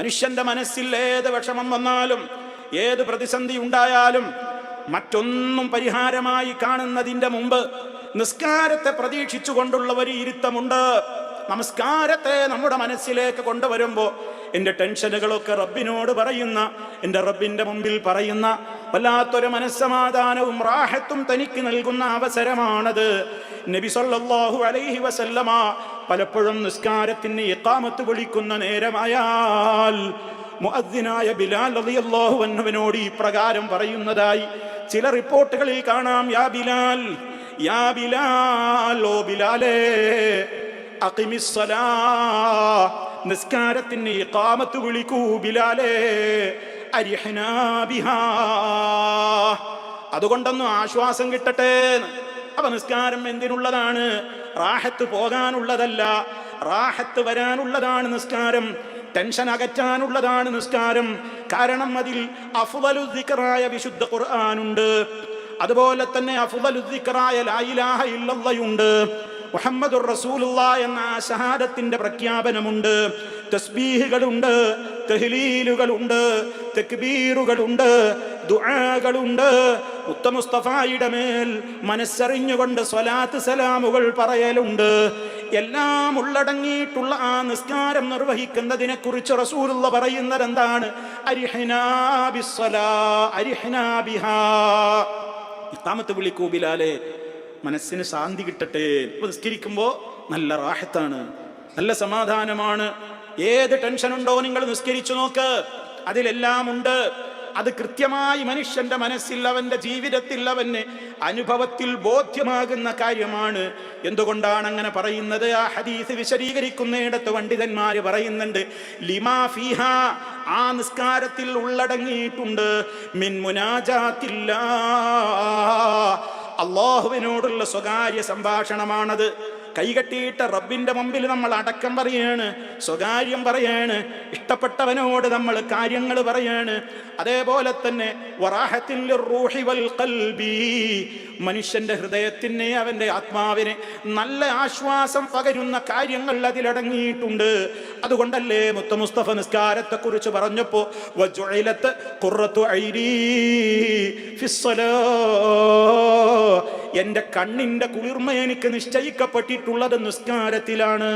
മനുഷ്യന്റെ മനസ്സിൽ ഏത് വിഷമം വന്നാലും ഏത് പ്രതിസന്ധി ഉണ്ടായാലും മറ്റൊന്നും പരിഹാരമായി കാണുന്നതിന്റെ മുമ്പ് നിസ്കാരത്തെ പ്രതീക്ഷിച്ചുകൊണ്ടുള്ള ഒരു ഇരുത്തമുണ്ട്. നമസ്കാരത്തെ നമ്മുടെ മനസ്സിലേക്ക് കൊണ്ടുവരുമ്പോൾ എൻ്റെ ടെൻഷനുകളൊക്കെ റബ്ബിനോട് പറയുന്ന, എൻ്റെ റബ്ബിൻ്റെ മുമ്പിൽ പറയുന്ന വല്ലാത്തൊരു മനസ്സമാധാനവും റാഹത്തും തനിക്ക് നൽകുന്ന അവസരമാണത്. നബി സല്ലല്ലാഹു അലൈഹി വസല്ലമ പലപ്പോഴും നിസ്കാരത്തിന് ഇഖാമത്ത് വിളിക്കുന്ന നേരമായാൽ മുഅദ്ദിനായ ബിലാൽ റളിയല്ലാഹു അൻഹുവിനോട് ഈ പ്രകാരം പറയുന്നതായി ചില റിപ്പോർട്ടുകളിൽ കാണാം. യാ ബിലാൽ, യാ ബിലാൽ, ഓ ബിലാലേ, അഖിമിസ്സലാ, നിസ്കാരത്തിന് ഇഖാമത്ത് വിളിക്കൂ ബിലാലേ, അരിഹ്നാ ബിഹാ, അതുകൊണ്ടൊന്നും ആശ്വാസം കിട്ടട്ടെ. അപ്പൊ നിസ്കാരം എന്തിനുള്ളതാണ്? റാഹത്ത് പോകാനുള്ളതല്ല, റാഹത്ത് വരാനുള്ളതാണ് നിസ്കാരം. ടെൻഷൻ അകറ്റാനുള്ളതാണ് നിസ്കാരം. കാരണം അതിൽ അഫ്ളലു ദിക്റായ വിശുദ്ധ ഖുർആനുണ്ട്, അതുപോലെ തന്നെ അഫ്ളലു ദിക്റായ ലാ ഇലാഹ ഇല്ലല്ലാഹുണ്ട്, മുഹമ്മദുർ റസൂലുള്ളാഹ് എന്ന ഷഹാദത്തിന്റെ പ്രഖ്യാപനമുണ്ട്, തസ്ബീഹുകളുണ്ട്, തഹ്ലീലുകളുണ്ട്, തക്ബീറുകളുണ്ട്, ദുആകളുണ്ട്. മുസ്തഫായുടെ മേൽ മനസ്സറിഞ്ഞുകൊണ്ട് സ്വലാത്ത് സലാമുകൾ പറയലുണ്ട്. എല്ലാം ഉള്ളടങ്ങിയിട്ടുള്ള ആ നിസ്കാരം നിർവഹിക്കുന്നതിനെ കുറിച്ച് റസൂലുള്ളാഹ് പറയുന്നത് എന്താണ്? അരിഹ്നാ ബിസ്സലാ, അരിഹ്നാ ബിഹാ, ഇഖാമത്ത് വിളിക്കൂ ബിലാലേ, മനസ്സിന് ശാന്തി കിട്ടട്ടെ. നിസ്കരിക്കുമ്പോൾ നല്ല റാഹത്താണ്, നല്ല സമാധാനമാണ്. ഏത് ടെൻഷനുണ്ടോ നിങ്ങൾ നിസ്കരിച്ചു നോക്ക്, അതിലെല്ലാം ഉണ്ട്. അത് കൃത്യമായി മനുഷ്യന്റെ മനസ്സിൽ, അവന്റെ ജീവിതത്തിൽ, അവന് അനുഭവത്തിൽ ബോധ്യമാകുന്ന കാര്യമാണ്. എന്തുകൊണ്ടാണ് അങ്ങനെ പറയുന്നത്? ആ ഹദീസ് വിശദീകരിക്കുന്നിടത്ത് പണ്ഡിതന്മാര് പറയുന്നുണ്ട്, ലിമാ ഫീഹാ, ആ നിസ്കാരത്തിൽ ഉള്ളടങ്ങിയിട്ടുണ്ട് മിൻ മുനാജാത്തില്ലാ, അല്ലാഹുവിനോടുള്ള സ്വകാര്യ സംഭാഷണമാണത്. കൈകെട്ടിയിട്ട് റബ്ബിന്റെ മുമ്പിൽ നമ്മൾ അടക്കം പറയാണ്, സ്വകാര്യം പറയാണ്, ഇഷ്ടപ്പെട്ടവനോട് നമ്മൾ കാര്യങ്ങൾ പറയാണ്. അതേപോലെ തന്നെ വറാഹത്തിൽ റൂഹി വൽ ഖൽബി, മനുഷ്യന്റെ ഹൃദയത്തിന്, അവന്റെ ആത്മാവിന് നല്ല ആശ്വാസം പകരുന്ന കാര്യങ്ങൾ അതിലടങ്ങിയിട്ടുണ്ട്. അതുകൊണ്ടല്ലേ മുത്ത മുസ്തഫ നിസ്കാരത്തെ കുറിച്ച് പറഞ്ഞപ്പോ വജുഇലത്ത് ഖുർറത്തു ഐനി ഫിസ്സലാ, എൻ്റെ കണ്ണിൻ്റെ കുളിർമ എനിക്ക് നിശ്ചയിക്കപ്പെട്ടിട്ടുള്ളത് നിസ്കാരത്തിലാണ്.